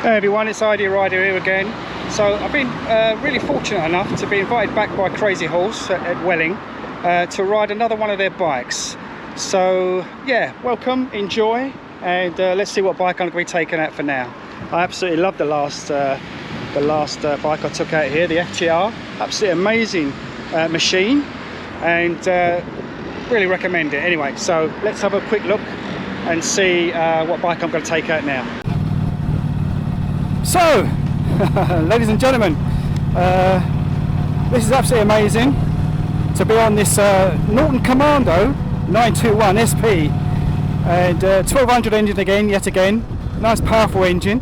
Hey everyone, it's ID Rider here again. So I've been really fortunate enough to be invited back by Crazy Horse at Welling to ride another one of their bikes. So yeah, welcome, enjoy, and let's see what bike I'm going to be taking out for now. I absolutely love the last bike I took out here, the FTR. Absolutely amazing machine, and really recommend it. Anyway, so let's have a quick look and see what bike I'm going to take out now. So, ladies and gentlemen, this is absolutely amazing to be on this Norton Commando 921 SP, and 1200 engine again, yet again. Nice powerful engine.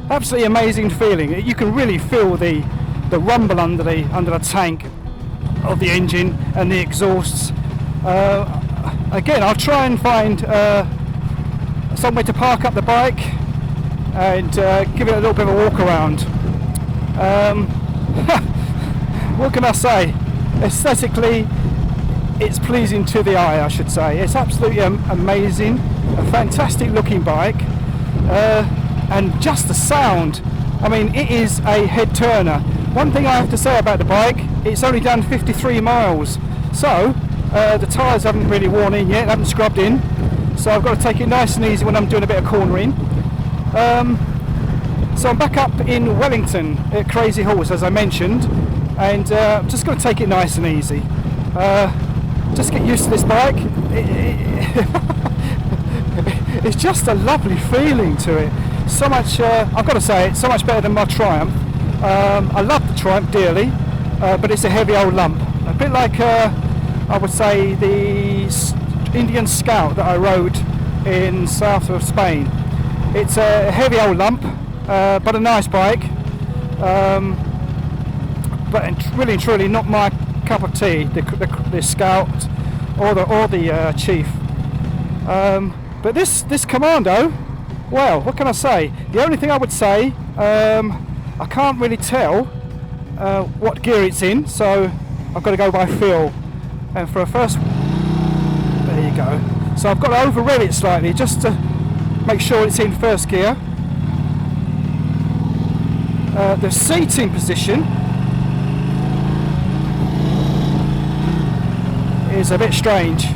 Absolutely amazing feeling. You can really feel the rumble under the tank of the engine and the exhausts. Again, I'll try and find somewhere to park up the bike and give it a little bit of a walk around. What can I say? Aesthetically, it's pleasing to the eye, I should say. It's absolutely amazing, a fantastic looking bike, and just the sound. I mean, it is a head turner. One thing I have to say about the bike, it's only done 53 miles, so the tyres haven't really worn in yet, haven't scrubbed in, so I've got to take it nice and easy when I'm doing a bit of cornering. So I'm back up in Wellington at Crazy Horse, as I mentioned, and I'm just going to take it nice and easy. Just get used to this bike. It's just a lovely feeling to it. So much, I've got to say, it's so much better than my Triumph. I love the Triumph dearly, but it's a heavy old lump. A bit like, I would say, the Indian Scout that I rode in south of Spain. It's a heavy old lump, but a nice bike, but really and truly not my cup of tea, the Scout or the Chief. But this Commando, well, what can I say? The only thing I would say, I can't really tell what gear it's in, so I've got to go by feel. And for a first, there you go. So I've got to over-rev it slightly just to make sure it's in first gear. The seating position is a bit strange.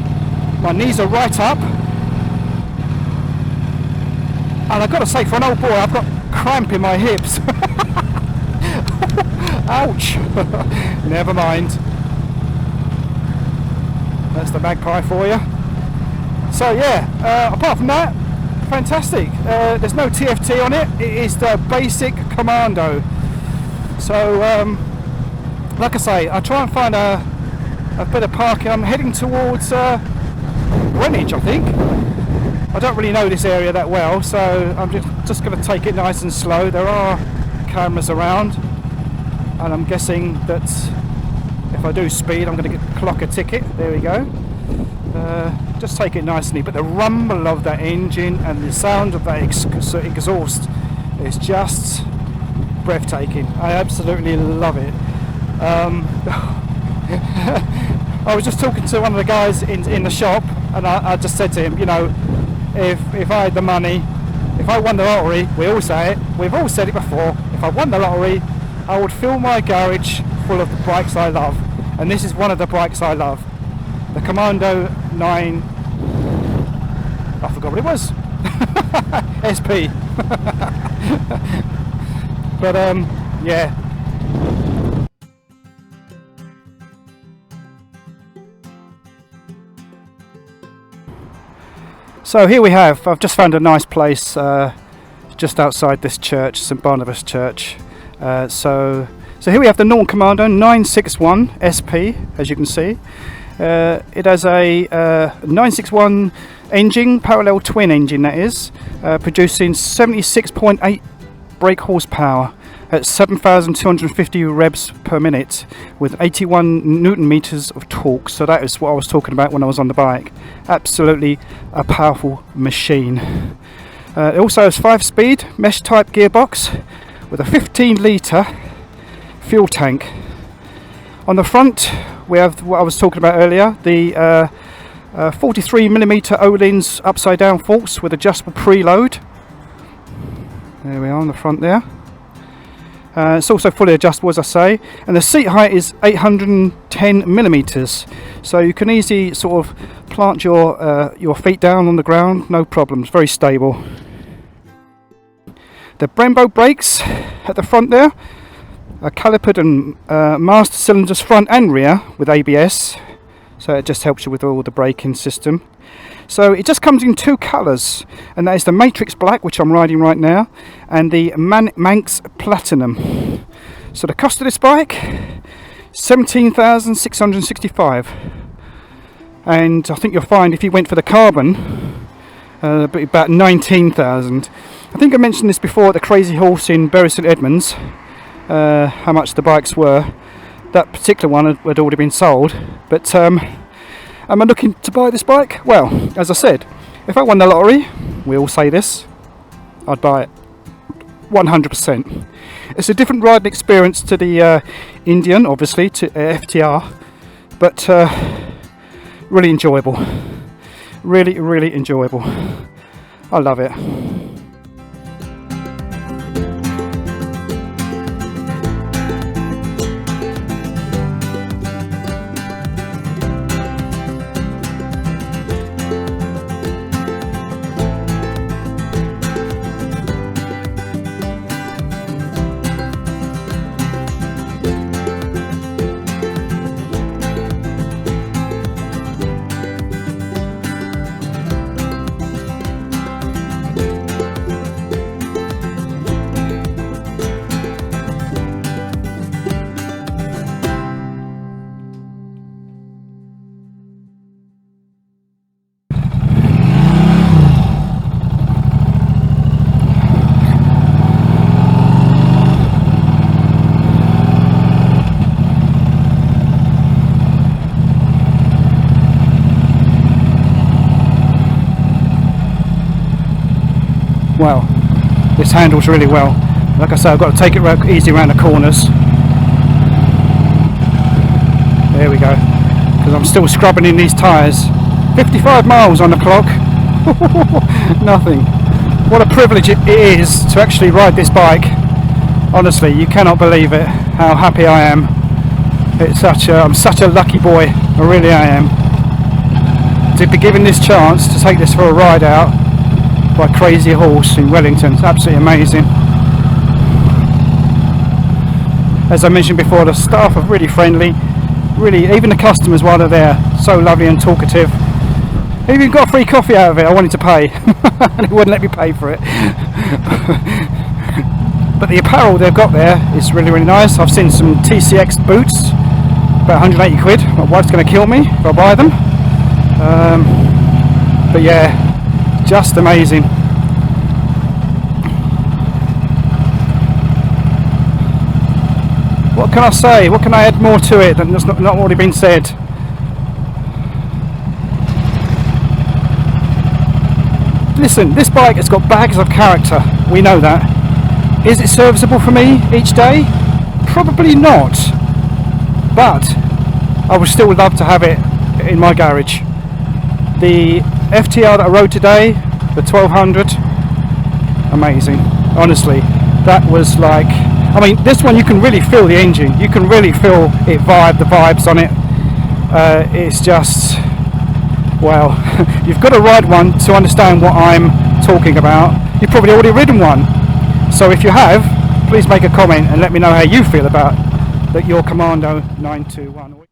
My knees are right up, and I've got to say, for an old boy, I've got cramp in my hips. Ouch. Never mind. That's the magpie for you. So yeah, apart from that, fantastic. There's no TFT on it. It is the basic Commando. So like I say, I'll try and find a bit of parking. I'm heading towards Greenwich, I think. I don't really know this area that well, so I'm just going to take it nice and slow. There are cameras around, and I'm guessing that if I do speed, I'm going to clock a ticket. There we go. Just take it nicely, but the rumble of that engine and the sound of that exhaust is just breathtaking. I absolutely love it. I was just talking to one of the guys in the shop, and I just said to him, you know, if I had the money, if I won the lottery, we all say it, we've all said it before, if I won the lottery, I would fill my garage full of the bikes I love, and this is one of the bikes I love. The Commando 9, I forgot what it was, SP. But yeah. So here we have, I've just found a nice place just outside this church, St Barnabas Church. So here we have the Norton Commando 961 SP, as you can see. It has a 961 engine, parallel twin engine that is, producing 76.8 brake horsepower at 7,250 revs per minute with 81 Newton meters of torque. So that is what I was talking about when I was on the bike. Absolutely a powerful machine. It also has 5-speed mesh type gearbox with a 15 litre fuel tank. On the front we have what I was talking about earlier, the 43mm Öhlins upside down forks with adjustable preload. There we are on the front there. It's also fully adjustable, as I say, and the seat height is 810 millimeters, so you can easily sort of plant your feet down on the ground, no problems. Very stable. The Brembo brakes at the front there are calipered and master cylinders front and rear with ABS, so it just helps you with all the braking system. So it just comes in two colours, and that is the Matrix Black, which I'm riding right now, and the Manx Platinum. So the cost of this bike, $17,665, and I think you'll find if you went for the carbon, about $19,000. I think I mentioned this before at the Crazy Horse in Bury St Edmunds, how much the bikes were. That particular one had already been sold, but am I looking to buy this bike? Well, as I said, if I won the lottery, we all say this, I'd buy it 100%. It's a different riding experience to the Indian, obviously, to FTR, but really enjoyable. Really, really enjoyable. I love it. Well, this handles really well. Like I say, I've got to take it easy around the corners. There we go. Because I'm still scrubbing in these tyres. 55 miles on the clock. Nothing. What a privilege it is to actually ride this bike. Honestly, you cannot believe it. How happy I am. I'm such a lucky boy. I really am. To be given this chance to take this for a ride out by Crazy Horse in Wellington. It's absolutely amazing. As I mentioned before, the staff are really friendly, really, even the customers while they're there, so lovely and talkative. I even got a free coffee out of it. I wanted to pay and it wouldn't let me pay for it. But the apparel they've got there is really, really nice. I've seen some TCX boots, about 180 quid. My wife's going to kill me if I buy them. But yeah, just amazing. What can I say? What can I add more to it than that's not already been said? Listen, this bike has got bags of character. We know that. Is it serviceable for me each day? Probably not. But I would still love to have it in my garage. The FTR that I rode today, the 1200, amazing. Honestly, that was like, I mean, this one you can really feel the engine. You can really feel it the vibes on it. It's just, well, you've got to ride one to understand what I'm talking about. You've probably already ridden one. So if you have, please make a comment and let me know how you feel about your Commando 921.